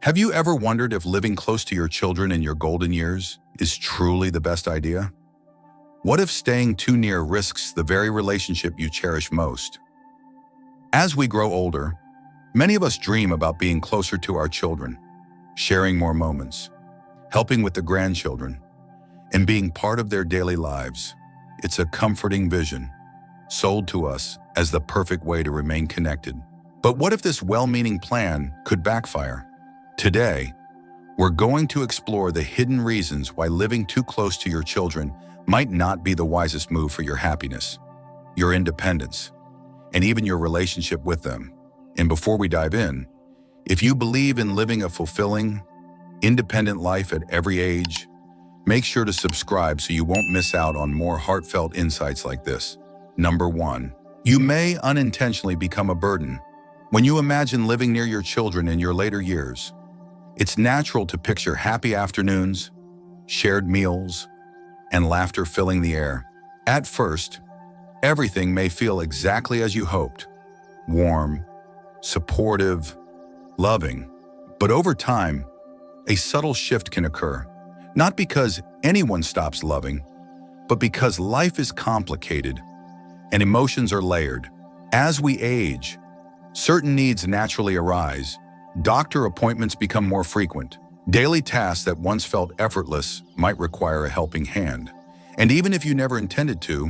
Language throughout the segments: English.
Have you ever wondered if living close to your children in your golden years is truly the best idea? What if staying too near risks the very relationship you cherish most? As we grow older, many of us dream about being closer to our children, sharing more moments, helping with the grandchildren, and being part of their daily lives. It's a comforting vision, sold to us as the perfect way to remain connected. But what if this well-meaning plan could backfire? Today, we're going to explore the hidden reasons why living too close to your children might not be the wisest move for your happiness, your independence, and even your relationship with them. And before we dive in, if you believe in living a fulfilling, independent life at every age, make sure to subscribe so you won't miss out on more heartfelt insights like this. Number 1, you may unintentionally become a burden. When you imagine living near your children in your later years, it's natural to picture happy afternoons, shared meals, and laughter filling the air. At first, everything may feel exactly as you hoped: warm, supportive, loving. But over time, a subtle shift can occur, not because anyone stops loving, but because life is complicated and emotions are layered. As we age, certain needs naturally arise. Doctor appointments become more frequent. Daily tasks that once felt effortless might require a helping hand. And even if you never intended to,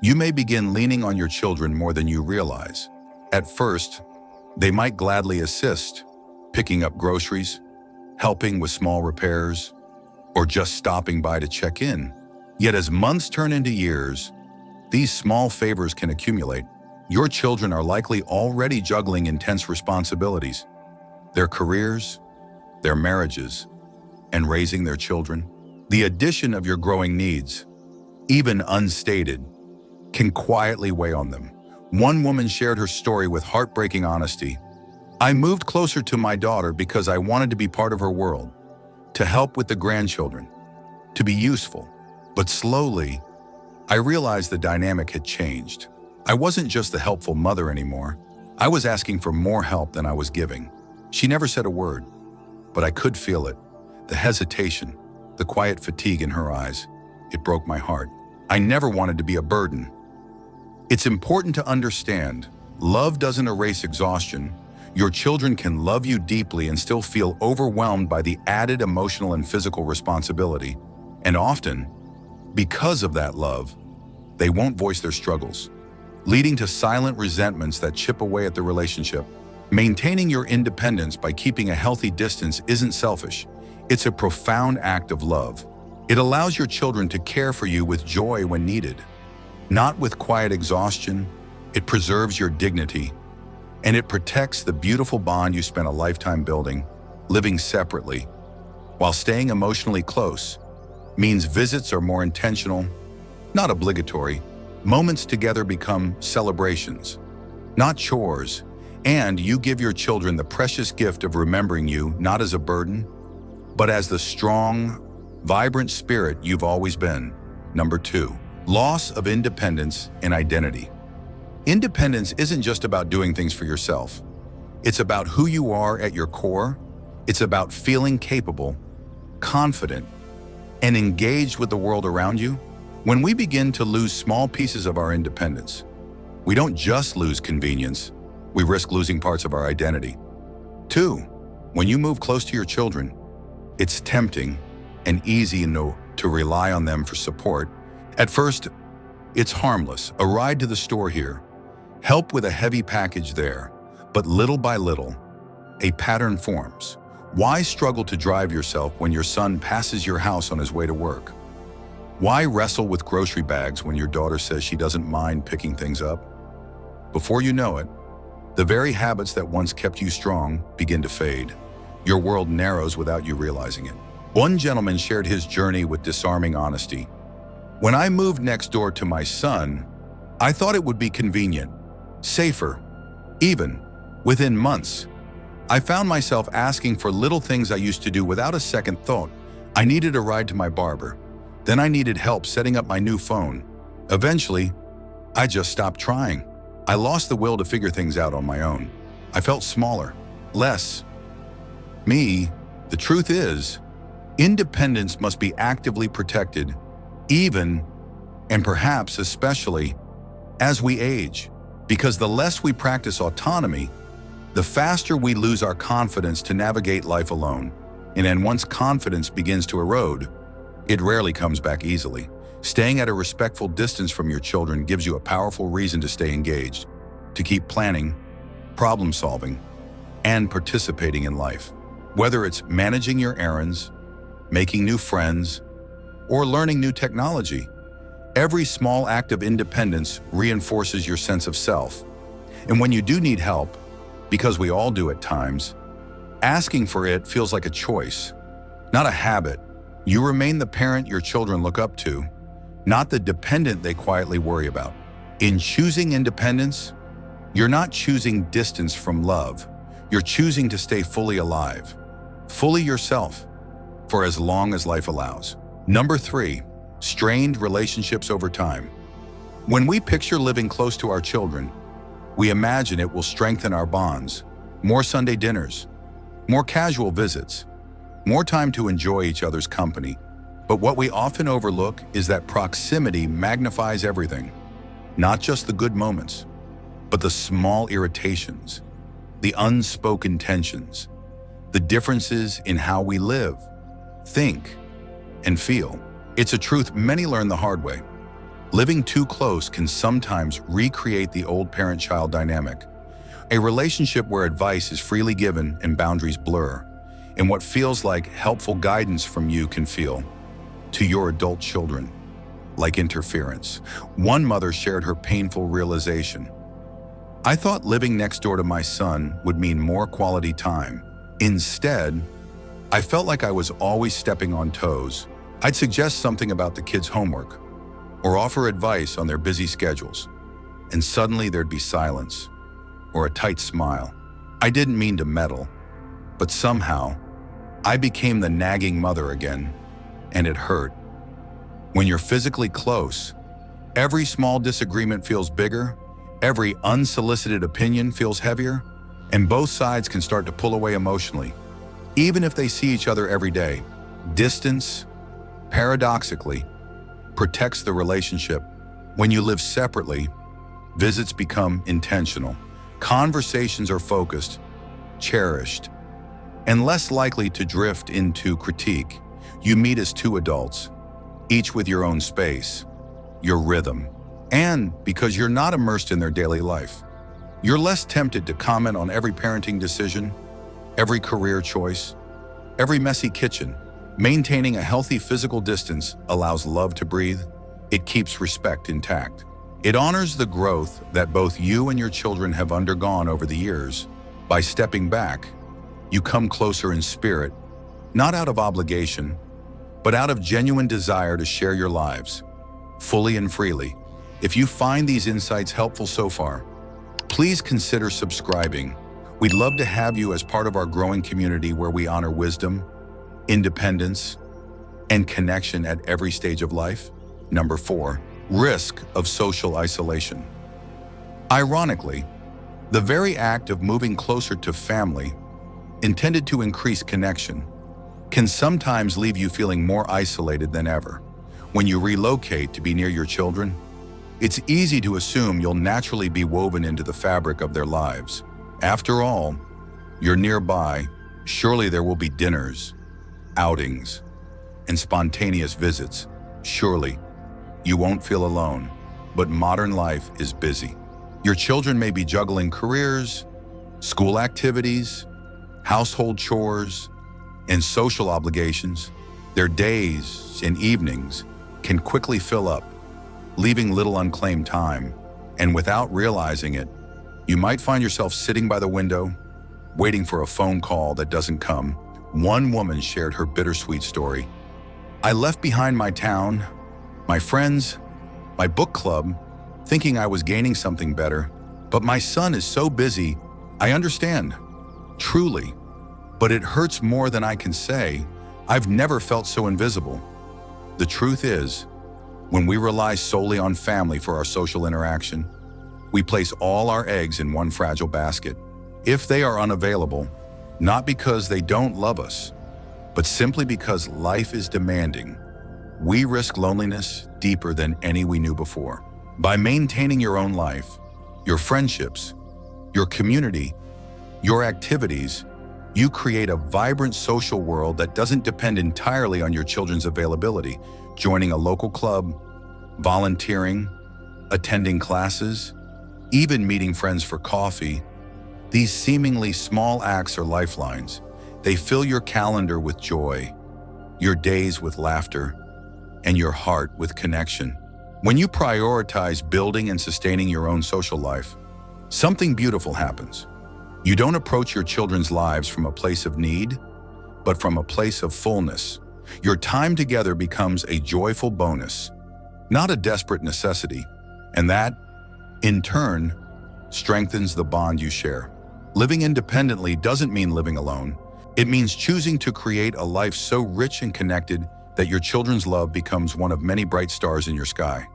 you may begin leaning on your children more than you realize. At first, they might gladly assist, picking up groceries, helping with small repairs, or just stopping by to check in. Yet as months turn into years, these small favors can accumulate. Your children are likely already juggling intense responsibilities: their careers, their marriages, and raising their children. The addition of your growing needs, even unstated, can quietly weigh on them. One woman shared her story with heartbreaking honesty. "I moved closer to my daughter because I wanted to be part of her world, to help with the grandchildren, to be useful. But slowly, I realized the dynamic had changed. I wasn't just the helpful mother anymore. I was asking for more help than I was giving." She never said a word, but I could feel it: the hesitation, the quiet fatigue in her eyes. It broke my heart. I never wanted to be a burden. It's important to understand, love doesn't erase exhaustion. Your children can love you deeply and still feel overwhelmed by the added emotional and physical responsibility. And often, because of that love, they won't voice their struggles, leading to silent resentments that chip away at the relationship. Maintaining your independence by keeping a healthy distance isn't selfish. It's a profound act of love. It allows your children to care for you with joy when needed, not with quiet exhaustion. It preserves your dignity, and it protects the beautiful bond you spent a lifetime building. Living separately, while staying emotionally close, means visits are more intentional, not obligatory. Moments together become celebrations, not chores. And you give your children the precious gift of remembering you not as a burden, but as the strong, vibrant spirit you've always been. Number 2, loss of independence and identity. Independence isn't just about doing things for yourself. It's about who you are at your core. It's about feeling capable, confident, and engaged with the world around you. When we begin to lose small pieces of our independence, we don't just lose convenience, we risk losing parts of our identity. 2, when you move close to your children, it's tempting and easy to rely on them for support. At first, it's harmless: a ride to the store here, help with a heavy package there. But little by little, a pattern forms. Why struggle to drive yourself when your son passes your house on his way to work? Why wrestle with grocery bags when your daughter says she doesn't mind picking things up? Before you know it, the very habits that once kept you strong begin to fade. Your world narrows without you realizing it. One gentleman shared his journey with disarming honesty. "When I moved next door to my son, I thought it would be convenient, safer. Even within months, I found myself asking for little things I used to do without a second thought. I needed a ride to my barber. Then I needed help setting up my new phone. Eventually, I just stopped trying. I lost the will to figure things out on my own. I felt smaller, less The truth is, independence must be actively protected, even, and perhaps especially, as we age. Because the less we practice autonomy, the faster we lose our confidence to navigate life alone. And then once confidence begins to erode, it rarely comes back easily. Staying at a respectful distance from your children gives you a powerful reason to stay engaged, to keep planning, problem solving, and participating in life. Whether it's managing your errands, making new friends, or learning new technology, every small act of independence reinforces your sense of self. And when you do need help, because we all do at times, asking for it feels like a choice, not a habit. You remain the parent your children look up to, not the dependent they quietly worry about. In choosing independence, you're not choosing distance from love. You're choosing to stay fully alive, fully yourself, for as long as life allows. Number 3, strained relationships over time. When we picture living close to our children, we imagine it will strengthen our bonds. More Sunday dinners, more casual visits, more time to enjoy each other's company. But what we often overlook is that proximity magnifies everything, not just the good moments, but the small irritations, the unspoken tensions, the differences in how we live, think, and feel. It's a truth many learn the hard way. Living too close can sometimes recreate the old parent-child dynamic, a relationship where advice is freely given and boundaries blur, and what feels like helpful guidance from you can feel, to your adult children, like interference. One mother shared her painful realization. I thought living next door to my son would mean more quality time. Instead, I felt like I was always stepping on toes. I'd suggest something about the kids' homework, or offer advice on their busy schedules, and suddenly there'd be silence, or a tight smile. I didn't mean to meddle, but somehow, I became the nagging mother again, and it hurt. When you're physically close, every small disagreement feels bigger, every unsolicited opinion feels heavier, and both sides can start to pull away emotionally, even if they see each other every day. Distance, paradoxically, protects the relationship. When you live separately, visits become intentional. Conversations are focused, cherished, and less likely to drift into critique. You meet as two adults, each with your own space, your rhythm, and because you're not immersed in their daily life, you're less tempted to comment on every parenting decision, every career choice, every messy kitchen. Maintaining a healthy physical distance allows love to breathe. It keeps respect intact. It honors the growth that both you and your children have undergone over the years. By stepping back, you come closer in spirit, not out of obligation, but out of genuine desire to share your lives, fully and freely. If you find these insights helpful so far, please consider subscribing. We'd love to have you as part of our growing community where we honor wisdom, independence, and connection at every stage of life. Number 4, risk of social isolation. Ironically, the very act of moving closer to family, intended to increase connection, can sometimes leave you feeling more isolated than ever. When you relocate to be near your children, it's easy to assume you'll naturally be woven into the fabric of their lives. After all, you're nearby. Surely there will be dinners, outings, and spontaneous visits. Surely you won't feel alone. But modern life is busy. Your children may be juggling careers, school activities, household chores, and social obligations. Their days and evenings can quickly fill up, leaving little unclaimed time. And without realizing it, you might find yourself sitting by the window, waiting for a phone call that doesn't come. One woman shared her bittersweet story. I left behind my town, my friends, my book club, thinking I was gaining something better. But my son is so busy. I understand, truly. But it hurts more than I can say. I've never felt so invisible. The truth is, when we rely solely on family for our social interaction, we place all our eggs in one fragile basket. If they are unavailable, Not because they don't love us, but simply because life is demanding. We risk loneliness deeper than any we knew before. By maintaining your own life, your friendships, your community, your activities, you create a vibrant social world that doesn't depend entirely on your children's availability. Joining a local club, volunteering, attending classes, even meeting friends for coffee, these seemingly small acts are lifelines. They fill your calendar with joy, your days with laughter, and your heart with connection. When you prioritize building and sustaining your own social life, something beautiful happens. You don't approach your children's lives from a place of need, but from a place of fullness. Your time together becomes a joyful bonus, not a desperate necessity, and that, in turn, strengthens the bond you share. Living independently doesn't mean living alone. It means choosing to create a life so rich and connected that your children's love becomes one of many bright stars in your sky,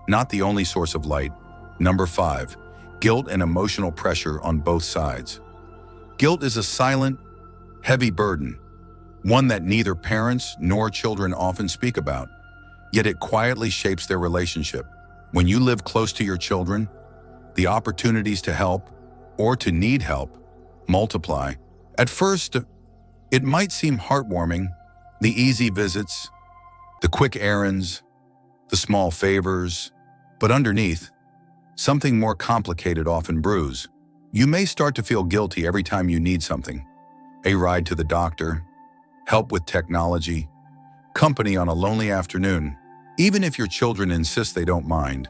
not the only source of light. Number 5, guilt and emotional pressure on both sides. Guilt is a silent, heavy burden, one that neither parents nor children often speak about, yet it quietly shapes their relationship. When you live close to your children, the opportunities to help or to need help multiply. At first, it might seem heartwarming, the easy visits, the quick errands, the small favors, but underneath, something more complicated often brews. You may start to feel guilty every time you need something: a ride to the doctor, help with technology, company on a lonely afternoon. Even if your children insist they don't mind,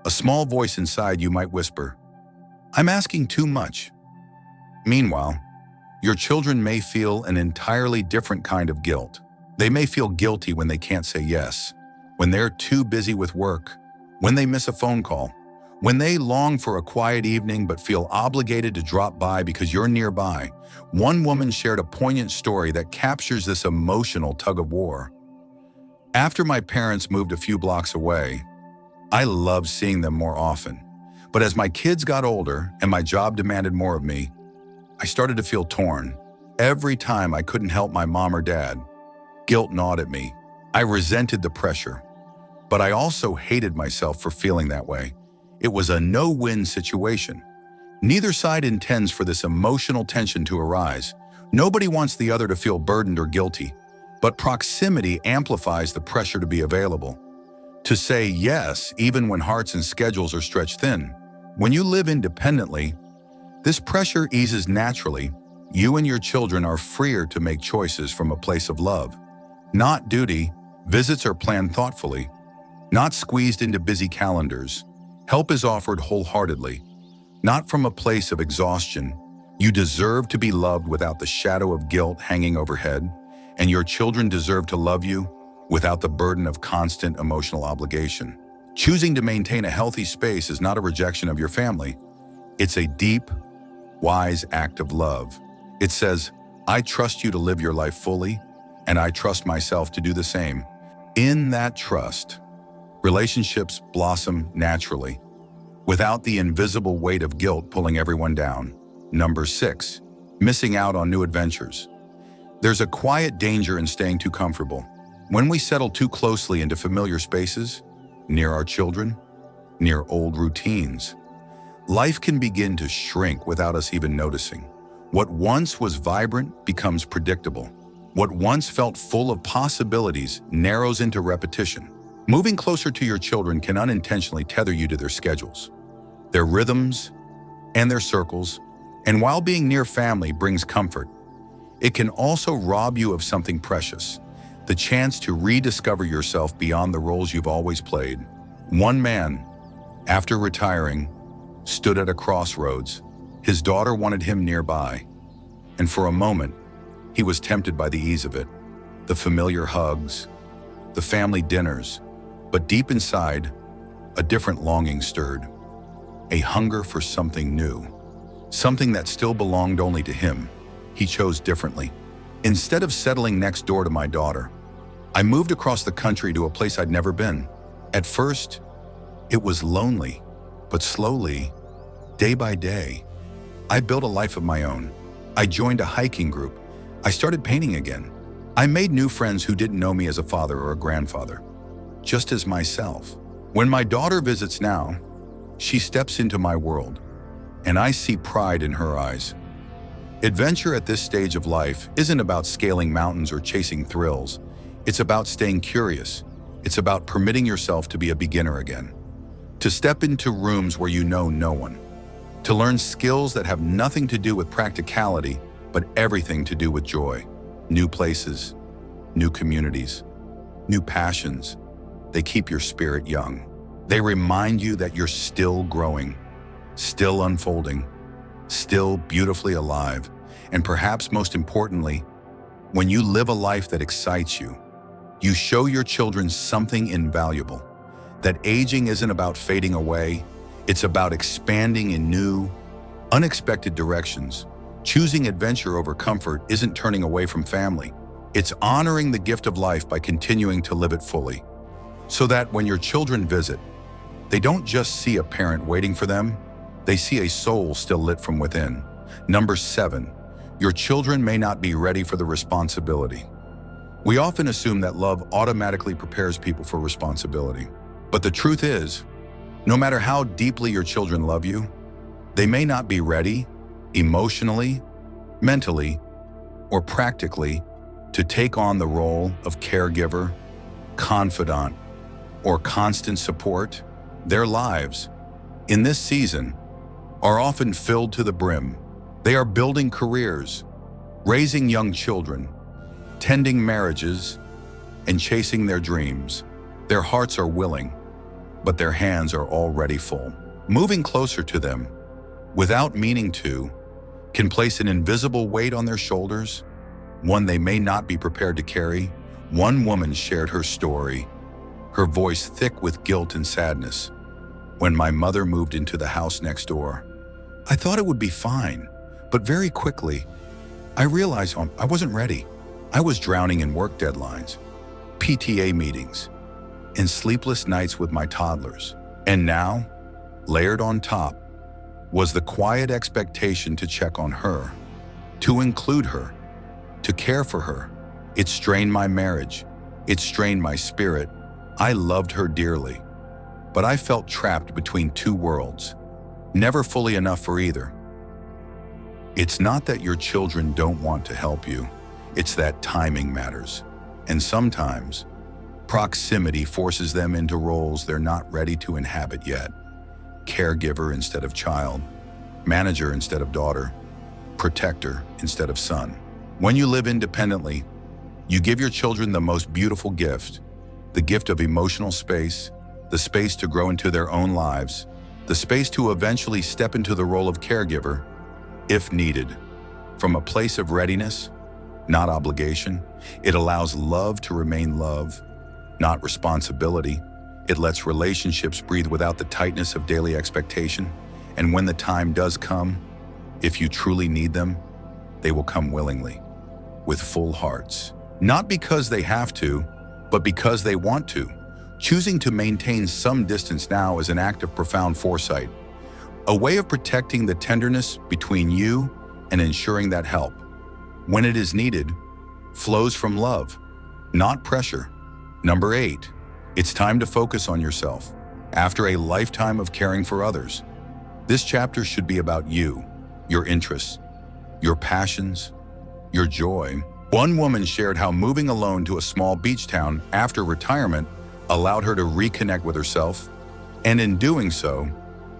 a small voice inside you might whisper, "I'm asking too much." Meanwhile, your children may feel an entirely different kind of guilt. They may feel guilty when they can't say yes, when they're too busy with work, when they miss a phone call, when they long for a quiet evening but feel obligated to drop by because you're nearby. One woman shared a poignant story that captures this emotional tug-of-war. "After my parents moved a few blocks away, I loved seeing them more often. But as my kids got older and my job demanded more of me, I started to feel torn. Every time I couldn't help my mom or dad, guilt gnawed at me. I resented the pressure, but I also hated myself for feeling that way. It was a no-win situation. Neither side intends for this emotional tension to arise. Nobody wants the other to feel burdened or guilty, but proximity amplifies the pressure to be available, to say yes even when hearts and schedules are stretched thin. When you live independently, this pressure eases naturally. You and your children are freer to make choices from a place of love, not duty. Visits are planned thoughtfully, not squeezed into busy calendars. Help is offered wholeheartedly, not from a place of exhaustion. You deserve to be loved without the shadow of guilt hanging overhead, and your children deserve to love you without the burden of constant emotional obligation. Choosing to maintain a healthy space is not a rejection of your family. It's a deep, wise act of love. It says, "I trust you to live your life fully, and I trust myself to do the same." In that trust, relationships blossom naturally, without the invisible weight of guilt pulling everyone down. Number 6, missing out on new adventures. There's a quiet danger in staying too comfortable. When we settle too closely into familiar spaces, near our children, near old routines, life can begin to shrink without us even noticing. What once was vibrant becomes predictable. What once felt full of possibilities narrows into repetition. Moving closer to your children can unintentionally tether you to their schedules, their rhythms, and their circles. And while being near family brings comfort, it can also rob you of something precious: the chance to rediscover yourself beyond the roles you've always played. One man, after retiring, stood at a crossroads. His daughter wanted him nearby, and for a moment, he was tempted by the ease of it, the familiar hugs, the family dinners. But deep inside, a different longing stirred, a hunger for something new, something that still belonged only to him. He chose differently. Instead of settling next door to my daughter, I moved across the country to a place I'd never been. At first, it was lonely, but slowly, day by day, I built a life of my own. I joined a hiking group. I started painting again. I made new friends who didn't know me as a father or a grandfather, just as myself. When my daughter visits now, she steps into my world, and I see pride in her eyes. Adventure at this stage of life isn't about scaling mountains or chasing thrills. It's about staying curious. It's about permitting yourself to be a beginner again, to step into rooms where you know no one, to learn skills that have nothing to do with practicality, but everything to do with joy. New places, new communities, new passions. They keep your spirit young. They remind you that you're still growing, still unfolding, still beautifully alive. And perhaps most importantly, when you live a life that excites you, you show your children something invaluable, that aging isn't about fading away. It's about expanding in new, unexpected directions. Choosing adventure over comfort isn't turning away from family. It's honoring the gift of life by continuing to live it fully, so that when your children visit, they don't just see a parent waiting for them, they see a soul still lit from within. Number 7, your children may not be ready for the responsibility. We often assume that love automatically prepares people for responsibility. But the truth is, no matter how deeply your children love you, they may not be ready, emotionally, mentally, or practically, to take on the role of caregiver, confidant, or constant support. Their lives, in this season, are often filled to the brim. They are building careers, raising young children, tending marriages, and chasing their dreams. Their hearts are willing, but their hands are already full. Moving closer to them, without meaning to, can place an invisible weight on their shoulders, one they may not be prepared to carry. One woman shared her story, her voice thick with guilt and sadness. When my mother moved into the house next door, I thought it would be fine, but very quickly, I realized I wasn't ready. I was drowning in work deadlines, PTA meetings, and sleepless nights with my toddlers. And now, layered on top, was the quiet expectation to check on her, to include her, to care for her. It strained my marriage. It strained my spirit. I loved her dearly, but I felt trapped between two worlds, never fully enough for either. It's not that your children don't want to help you. It's that timing matters. And sometimes, proximity forces them into roles they're not ready to inhabit yet. Caregiver instead of child, manager instead of daughter, protector instead of son. When you live independently, you give your children the most beautiful gift, the gift of emotional space, the space to grow into their own lives, the space to eventually step into the role of caregiver, if needed. From a place of readiness, not obligation, it allows love to remain love, not responsibility. It lets relationships breathe without the tightness of daily expectation. And when the time does come, if you truly need them, they will come willingly, with full hearts. Not because they have to, but because they want to. Choosing to maintain some distance now is an act of profound foresight, a way of protecting the tenderness between you and ensuring that help, when it is needed, flows from love, not pressure. Number 8, it's time to focus on yourself. After a lifetime of caring for others, this chapter should be about you, your interests, your passions, your joy. One woman shared how moving alone to a small beach town after retirement allowed her to reconnect with herself, and in doing so,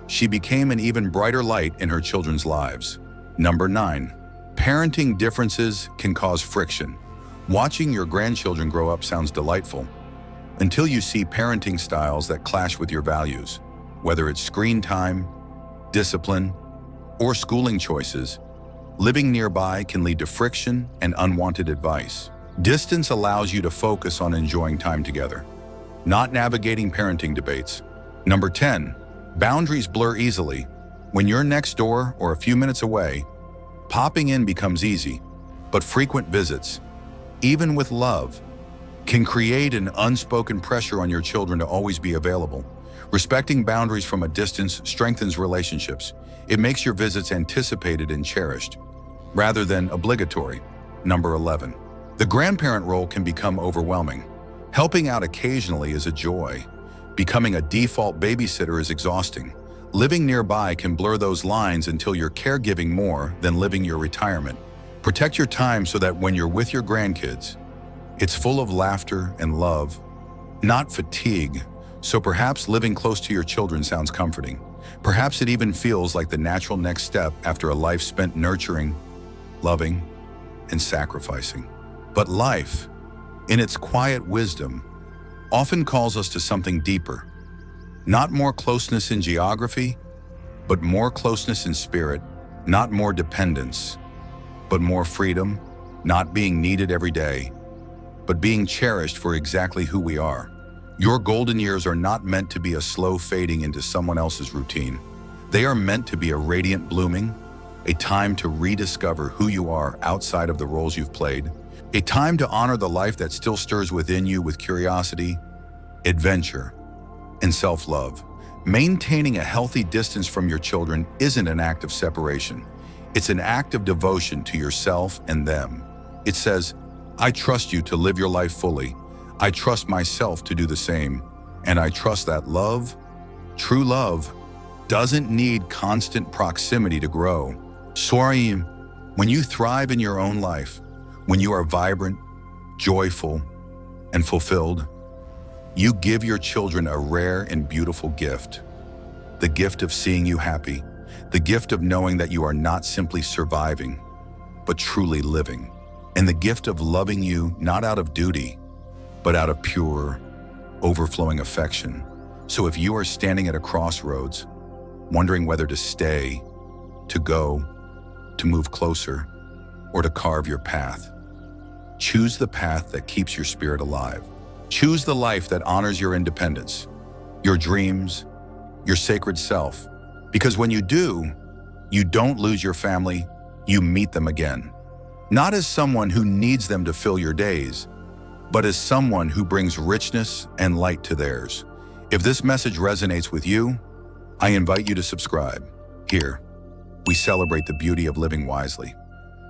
she became an even brighter light in her children's lives. Number 9, parenting differences can cause friction. Watching your grandchildren grow up sounds delightful, until you see parenting styles that clash with your values. Whether it's screen time, discipline, or schooling choices, living nearby can lead to friction and unwanted advice. Distance allows you to focus on enjoying time together, not navigating parenting debates. Number 10, boundaries blur easily. When you're next door or a few minutes away, popping in becomes easy, but frequent visits, even with love, can create an unspoken pressure on your children to always be available. Respecting boundaries from a distance strengthens relationships. It makes your visits anticipated and cherished. rather than obligatory. Number 11. The grandparent role can become overwhelming. Helping out occasionally is a joy. Becoming a default babysitter is exhausting. Living nearby can blur those lines until you're caregiving more than living your retirement. Protect your time so that when you're with your grandkids, it's full of laughter and love, not fatigue. So perhaps living close to your children sounds comforting. Perhaps it even feels like the natural next step after a life spent nurturing, loving, and sacrificing. But life, in its quiet wisdom, often calls us to something deeper. Not more closeness in geography, but more closeness in spirit. Not more dependence, but more freedom. Not being needed every day, but being cherished for exactly who we are. Your golden years are not meant to be a slow fading into someone else's routine. They are meant to be a radiant blooming, a time to rediscover who you are outside of the roles you've played, a time to honor the life that still stirs within you with curiosity, adventure, and self-love. Maintaining a healthy distance from your children isn't an act of separation. It's an act of devotion to yourself and them. It says, I trust you to live your life fully. I trust myself to do the same. And I trust that love, true love, doesn't need constant proximity to grow. Soarim, when you thrive in your own life, when you are vibrant, joyful, and fulfilled, you give your children a rare and beautiful gift. The gift of seeing you happy, the gift of knowing that you are not simply surviving, but truly living, and the gift of loving you not out of duty, but out of pure, overflowing affection. So if you are standing at a crossroads, wondering whether to stay, to go, to move closer, or to carve your path, choose the path that keeps your spirit alive. Choose the life that honors your independence, your dreams, your sacred self. Because when you do, you don't lose your family, you meet them again. Not as someone who needs them to fill your days, but as someone who brings richness and light to theirs. If this message resonates with you, I invite you to subscribe. Here, we celebrate the beauty of living wisely,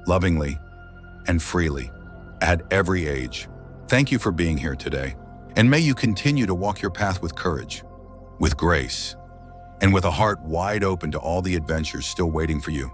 lovingly, and freely, at every age. Thank you for being here today, and may you continue to walk your path with courage, with grace, and with a heart wide open to all the adventures still waiting for you.